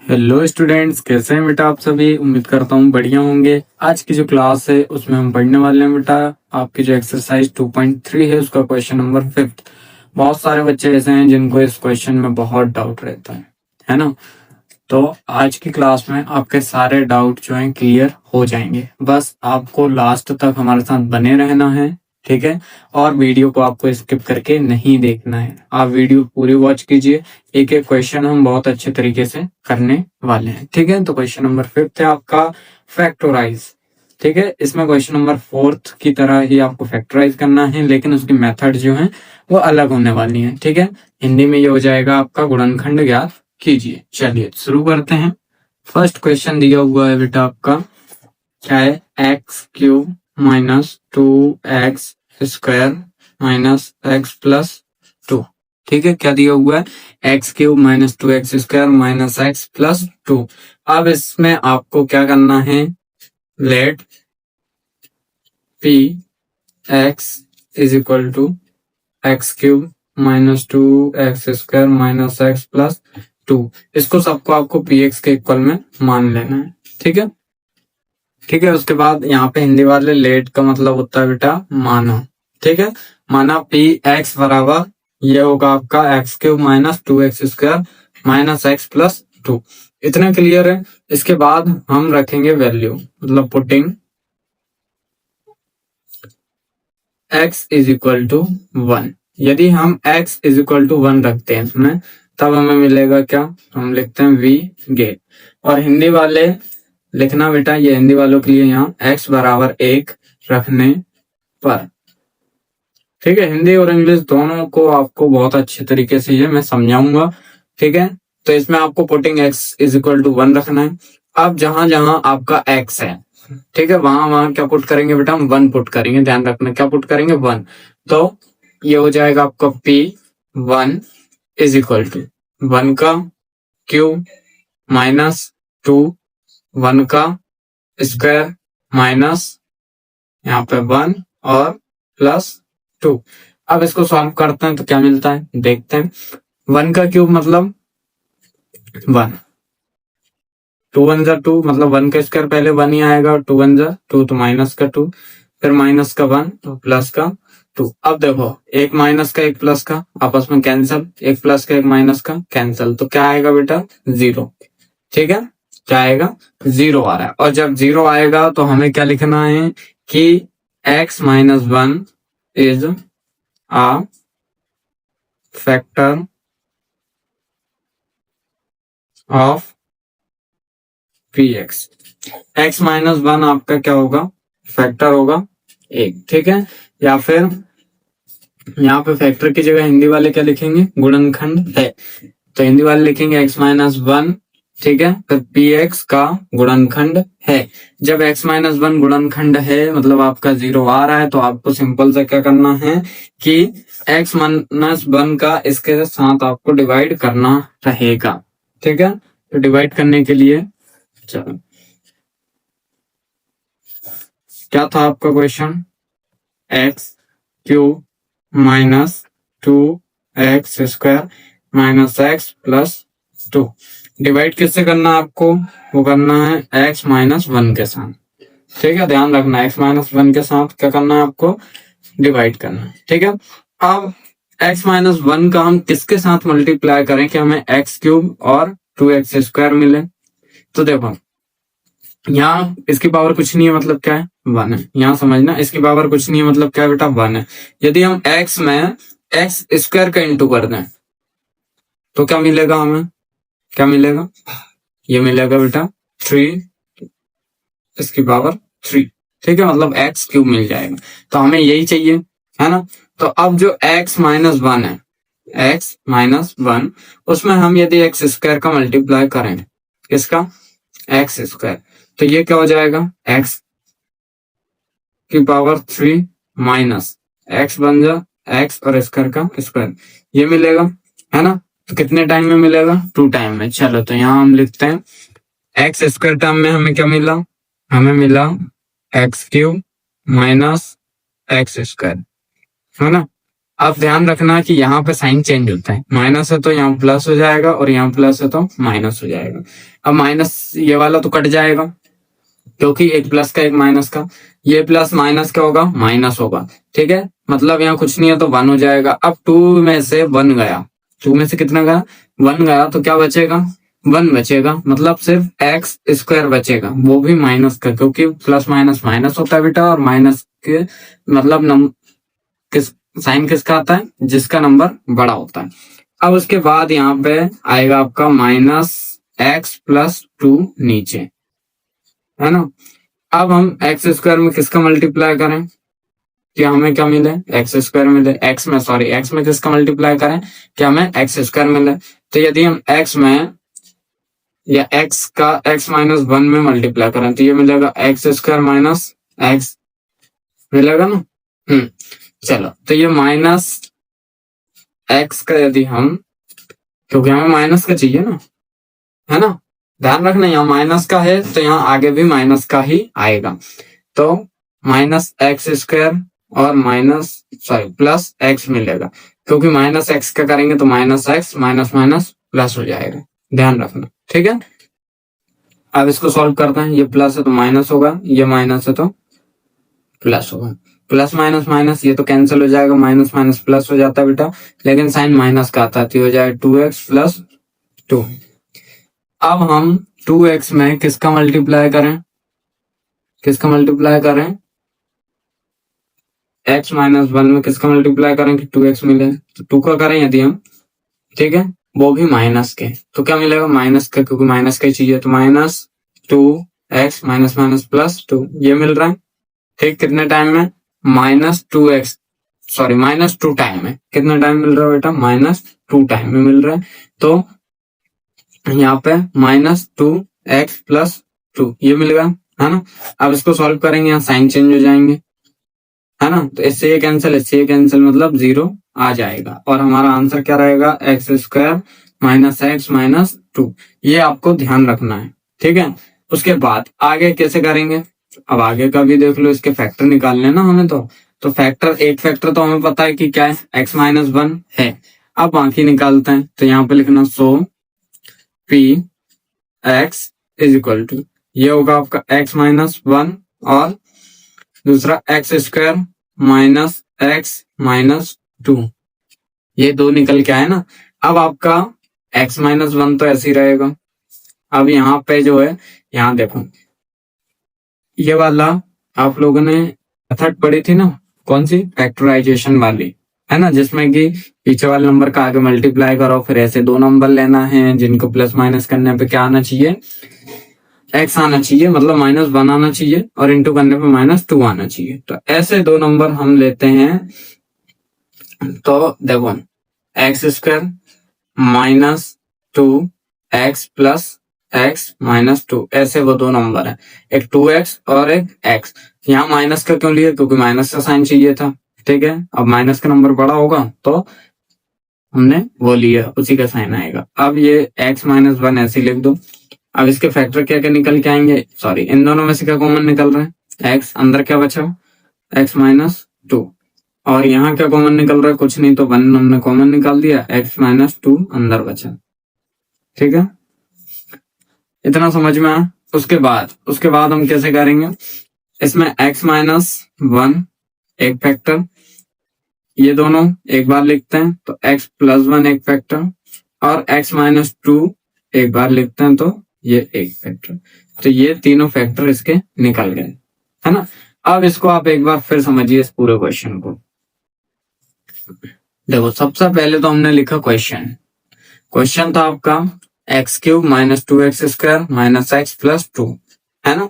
Hello students, कैसे हैं बेटा आप सभी। उम्मीद करता हूँ बढ़िया होंगे। आज की जो क्लास है उसमें हम पढ़ने वाले हैं बेटा आपकी जो एक्सरसाइज 2.3 है उसका क्वेश्चन नंबर 5। बहुत सारे बच्चे ऐसे हैं जिनको इस क्वेश्चन में बहुत डाउट रहता है ना। तो आज की क्लास में आपके सारे डाउट जो हैं क्लियर हो जाएंगे। बस आपको लास्ट तक हमारे साथ बने रहना है, ठीक है। और वीडियो को आपको स्किप करके नहीं देखना है, आप वीडियो पूरी वॉच कीजिए। एक एक क्वेश्चन हम बहुत अच्छे तरीके से करने वाले हैं, ठीक है। तो क्वेश्चन नंबर 5 है आपका फैक्टोराइज, ठीक है। इसमें क्वेश्चन नंबर 4 की तरह ही आपको फैक्टराइज करना है, लेकिन उसकी मेथड जो है वो अलग होने वाली है, ठीक है। हिंदी में ये हो जाएगा आपका गुणनखंड ज्ञात कीजिए। चलिए शुरू करते हैं। फर्स्ट क्वेश्चन दिया हुआ है बेटा आपका, क्या है, X cube minus 2x square minus X plus 2, ठीक है। क्या दिया हुआ है, X cube minus 2x square minus X plus 2। अब इसमें आपको क्या करना है, let P X is equal to X cube minus 2x square minus X plus 2। इसको सबको आपको पी एक्स के इक्वल में मान लेना है, ठीक है। ठीक है, उसके बाद यहाँ पे हिंदी वाले लेट का मतलब होता है बेटा माना, ठीक है। माना पी एक्स बराबर ये होगा आपका x cube minus 2x square minus X plus 2। इतना क्लियर है। इसके बाद हम रखेंगे वैल्यू, मतलब putting x is equal to 1। यदि हम x इज इक्वल टू 1 रखते हैं इसमें, तब हमें मिलेगा क्या, हम लिखते हैं वी गेट। और हिंदी वाले लिखना बेटा, ये हिंदी वालों के लिए यहाँ x बराबर 1 रखने पर, ठीक है। हिंदी और इंग्लिश दोनों को आपको बहुत अच्छे तरीके से ये मैं समझाऊंगा, ठीक है। तो इसमें आपको putting x is equal to 1 रखना है। अब जहां जहां आपका x है, ठीक है, वहां वहां क्या पुट करेंगे बेटा, हम 1 पुट करेंगे। ध्यान रखना, क्या पुट करेंगे, 1। तो ये हो जाएगा आपका p1 इज इक्वल टू 1 का क्यूब माइनस 2, 1 का स्क्वायर माइनस यहाँ पे 1 और प्लस 2। अब इसको सॉल्व करते हैं तो क्या मिलता है, देखते हैं। 1 का क्यूब मतलब 1, 2 1 जा 2, मतलब 1 का स्क्वायर पहले 1 ही आएगा, 2 1 जा 2 तो माइनस का 2, फिर माइनस का 1 तो प्लस का 2। अब देखो, एक माइनस का एक प्लस का आपस में कैंसिल, एक प्लस का एक माइनस का कैंसिल, तो क्या आएगा बेटा, 0, ठीक है। क्या आएगा, 0 आ रहा है। और जब 0 आएगा तो हमें क्या लिखना है कि x minus 1 is a factor of px। x minus 1 आपका क्या होगा, फैक्टर होगा 1, ठीक है। या फिर यहाँ पे फैक्टर की जगह हिंदी वाले क्या लिखेंगे, गुणनखंड है, तो हिंदी वाले लिखेंगे x माइनस 1, ठीक है। फिर px का गुणनखंड है। जब x माइनस 1 गुणनखंड है, मतलब आपका 0 आ रहा है, तो आपको सिंपल से क्या करना है कि x माइनस 1 का इसके साथ आपको डिवाइड करना रहेगा, ठीक है। तो डिवाइड करने के लिए, चलो, क्या था आपका question, x cube minus 2x square minus X plus 2। Divide किससे करना है आपको, वो करना है x माइनस 1 के साथ, ठीक है। ध्यान रखना, x माइनस 1 के साथ क्या करना है आपको, डिवाइड करना है, ठीक है। अब x माइनस 1 का हम किसके साथ मल्टीप्लाई करें कि हमें एक्स क्यूब और 2x स्क्वायर मिले। तो देखो, यहाँ इसकी पावर कुछ नहीं है, मतलब क्या है, 1 है। यहाँ समझना, इसकी पावर कुछ नहीं है, मतलब क्या है बेटा, 1 है। यदि हम x में एक्स स्क्वायर का इंटू कर दें तो क्या मिलेगा, हमें क्या मिलेगा, ये मिलेगा बेटा 3 इसकी पावर 3, ठीक है, मतलब एक्स क्यूब मिल जाएगा। तो हमें यही चाहिए, है ना। तो अब जो x माइनस 1 है, x माइनस 1, उसमें हम यदि एक्स स्क्वायर का मल्टीप्लाई करें, इसका एक्स स्क्वायर, तो ये क्या हो जाएगा, x की पावर 3 माइनस एक्स बन जा एक्स और स्क्वायर का स्क्वायर, ये मिलेगा, है ना। तो कितने टाइम में मिलेगा, 2 टाइम में। चलो, तो यहाँ हम लिखते हैं एक्स स्क्वायर टर्म में हमें क्या मिला, हमें मिला x cube minus x square, है ना। अब ध्यान रखना कि यहाँ पे साइन चेंज होता है, माइनस है तो यहाँ प्लस हो जाएगा और यहाँ प्लस है तो माइनस हो जाएगा। अब माइनस ये वाला तो कट जाएगा क्योंकि एक प्लस का एक माइनस का, ये प्लस माइनस का होगा माइनस होगा, ठीक है। मतलब यहाँ कुछ नहीं है तो 1 हो जाएगा। अब 2 में से 1 गया, 2 में से कितना गया, 1 गया, तो क्या बचेगा, 1 बचेगा, मतलब सिर्फ एक्स स्क्वायर बचेगा, वो भी माइनस का, क्योंकि प्लस माइनस माइनस होता है बेटा, और माइनस के मतलब किस साइन किसका आता है, जिसका नंबर बड़ा होता है। अब उसके बाद यहाँ पे आएगा आपका माइनस एक्स प्लस 2 नीचे, है ना। अब हम एक्स स्क्वायर में किसका मल्टीप्लाई करें कि हमें क्या मिले, एक्स स्क्वायर मिले, एक्स में किसका मल्टीप्लाई करें कि हमें एक्स स्क्वायर मिले। तो यदि हम एक्स में या एक्स का एक्स माइनस 1 में मल्टीप्लाई करें तो ये मिलेगा एक्स स्क्वायर माइनस एक्स, मिलेगा ना। चलो, तो ये माइनस एक्स का यदि हम, क्योंकि हमें माइनस का चाहिए ना, है ना, ध्यान रखना यहाँ माइनस का है तो यहाँ आगे भी माइनस का ही आएगा। तो माइनस एक्स स्क्वायर और प्लस एक्स मिलेगा, क्योंकि माइनस एक्स का करेंगे तो minus x minus minus plus हो जाएगा, ध्यान रखना, ठीक है। अब इसको सॉल्व करते हैं, ये प्लस है तो माइनस होगा, ये माइनस है तो प्लस होगा, प्लस माइनस माइनस ये तो कैंसिल हो जाएगा, माइनस माइनस प्लस हो जाता है बेटा, लेकिन साइन माइनस का आता है तो हो जाएगा 2x प्लस 2। अब हम 2x में किसका मल्टीप्लाई करें, x माइनस 1 में किसका मल्टीप्लाई करें कि 2x मिले, तो 2 का करें यदि हम, ठीक है, वो भी माइनस के, तो क्या मिलेगा माइनस का, क्योंकि माइनस का ही चाहिए, तो minus 2x minus minus plus 2 ये मिल रहा है, ठीक। कितने टाइम में, माइनस 2 टाइम में, कितना टाइम मिल रहा है बेटा, माइनस 2 टाइम में मिल रहा है। तो यहाँ पे माइनस 2x प्लस 2 ये मिल गया, है ना। अब इसको सॉल्व करेंगे, यहाँ साइन चेंज हो जाएंगे, है ना, तो इससे ये कैंसिल मतलब 0 आ जाएगा, और हमारा आंसर क्या रहेगा, x square minus x minus 2। ये आपको ध्यान रखना है, ठीक है। उसके बाद आगे कैसे करेंगे, अब आगे का भी देख लो, इसके फैक्टर निकालने ना हमें, तो फैक्टर, एक फैक्टर तो हमें पता है कि क्या है, x माइनस 1 है। अब बाकी निकालते हैं, तो यहाँ पे लिखना so P X is equal to, ये होगा आपका x माइनस 1 और दूसरा x square minus x minus 2, ये दो निकल के आए ना। अब आपका x माइनस 1 तो ऐसे ही रहेगा। अब यहाँ पे जो है, यहाँ देखो, ये वाला आप लोगों ने मेथड पढ़ी थी ना, कौन सी, फैक्टराइजेशन वाली, है ना, जिसमें कि पीछे वाले नंबर का आगे मल्टीप्लाई करो, फिर ऐसे 2 नंबर लेना है जिनको प्लस माइनस करने पे क्या आना चाहिए, x आना चाहिए, मतलब -1 आना चाहिए, और इंटू करने पे -2 आना चाहिए। तो ऐसे 2 नंबर हम लेते हैं, तो देखो x square -2 x plus x -2, ऐसे वो 2 नंबर है, एक 2x और एक x। यहाँ माइनस का क्यों लिया, क्योंकि माइनस का साइन चाहिए था, ठीक है। अब माइनस का नंबर बड़ा होगा तो हमने वो लिया, उसी का साइन आएगा। अब ये x माइनस 1 ऐसे लिख दो। अब इसके फैक्टर क्या क्या निकल के आएंगे, सॉरी, इन दोनों में से क्या कॉमन निकल रहा है, x, अंदर क्या बचा, x माइनस 2, और यहाँ क्या कॉमन निकल रहा है, कुछ नहीं, तो 1 हमने कॉमन निकाल दिया, x माइनस 2 अंदर बचा, ठीक है। इतना समझ में आया। उसके बाद हम कैसे करेंगे, इसमें x माइनस 1 एक फैक्टर, ये दोनों एक बार लिखते हैं तो x प्लस 1 एक फैक्टर, और x माइनस 2 एक बार लिखते हैं तो ये एक फैक्टर। तो ये तीनों फैक्टर इसके निकल गए, है ना। अब इसको आप एक बार फिर समझिए इस पूरे क्वेश्चन को। देखो, सबसे पहले तो हमने लिखा क्वेश्चन था आपका x³ minus 2x square minus X plus 2, है ना।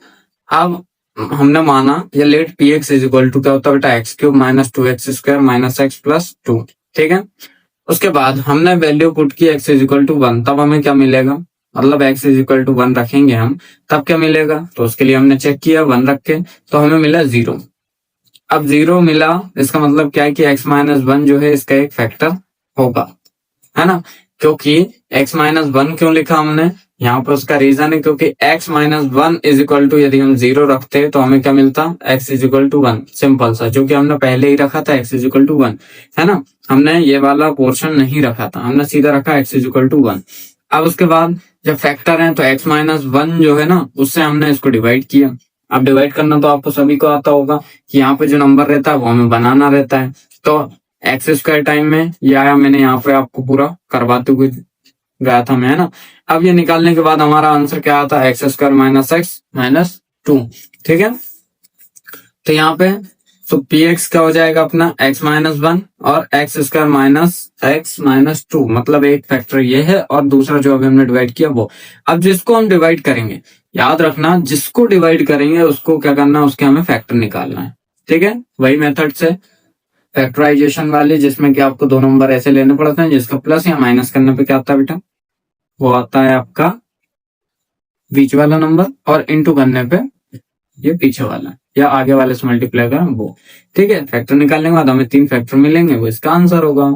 अब हमने माना या let px is equal to क्या होता है बेटा, x³ minus 2x square minus X plus 2, ठीक है। उसके बाद हमने वैल्यू पुट की x इज इक्वल टू 1, तब हमें क्या मिलेगा, मतलब x इज इक्वल टू 1 रखेंगे हम, तब क्या मिलेगा, तो उसके लिए हमने चेक किया 1 रख के, तो हमें मिला 0। अब 0 मिला, इसका मतलब क्या है कि x माइनस 1 जो है इसका एक फैक्टर होगा, है ना। क्योंकि x माइनस 1 क्यों लिखा हमने, यहाँ पर उसका रीजन है क्योंकि x minus one is equal to यदि हम 0 रखते तो हमें क्या मिलता, x is equal to 1, simple सा, जो कि हमने पहले ही रखा था x इज इक्वल टू 1, है ना। हमने ये वाला पोर्शन नहीं रखा था, हमने सीधा रखा x इज इक्वल टू 1। अब उसके बाद जब फैक्टर है तो x माइनस वन जो है ना उससे हमने इसको डिवाइड किया। अब डिवाइड करना तो आपको सभी को आता होगा कि यहाँ पे जो नंबर रहता है वो हमें बनाना रहता है। तो एक्स स्क्वायर टाइम में ये आया, मैंने यहाँ पे आपको पूरा करवाते हुए गया था मैं, है ना। अब ये निकालने के बाद हमारा आंसर क्या आता है, x square minus x minus 2, ठीक है। तो यहाँ पे तो पी एक्स क्या हो जाएगा अपना x माइनस वन और x square minus x minus 2, मतलब एक फैक्टर ये है और दूसरा जो अभी हमने डिवाइड किया वो। अब जिसको हम डिवाइड करेंगे, याद रखना जिसको डिवाइड करेंगे उसको क्या करना है, उसके हमें फैक्टर निकालना है, ठीक है। वही मेथड से फैक्टराइजेशन वाले जिसमें कि आपको दो नंबर ऐसे लेने पड़ते हैं जिसका प्लस या माइनस करने पे क्या आता है बेटा, वो आता है आपका बीच वाला नंबर और इनटू करने पे ये पीछे वाला या आगे वाले से मल्टीप्लाई करें वो, ठीक है। फैक्टर निकालने के बाद हमें 3 फैक्टर मिलेंगे, वो इसका आंसर होगा।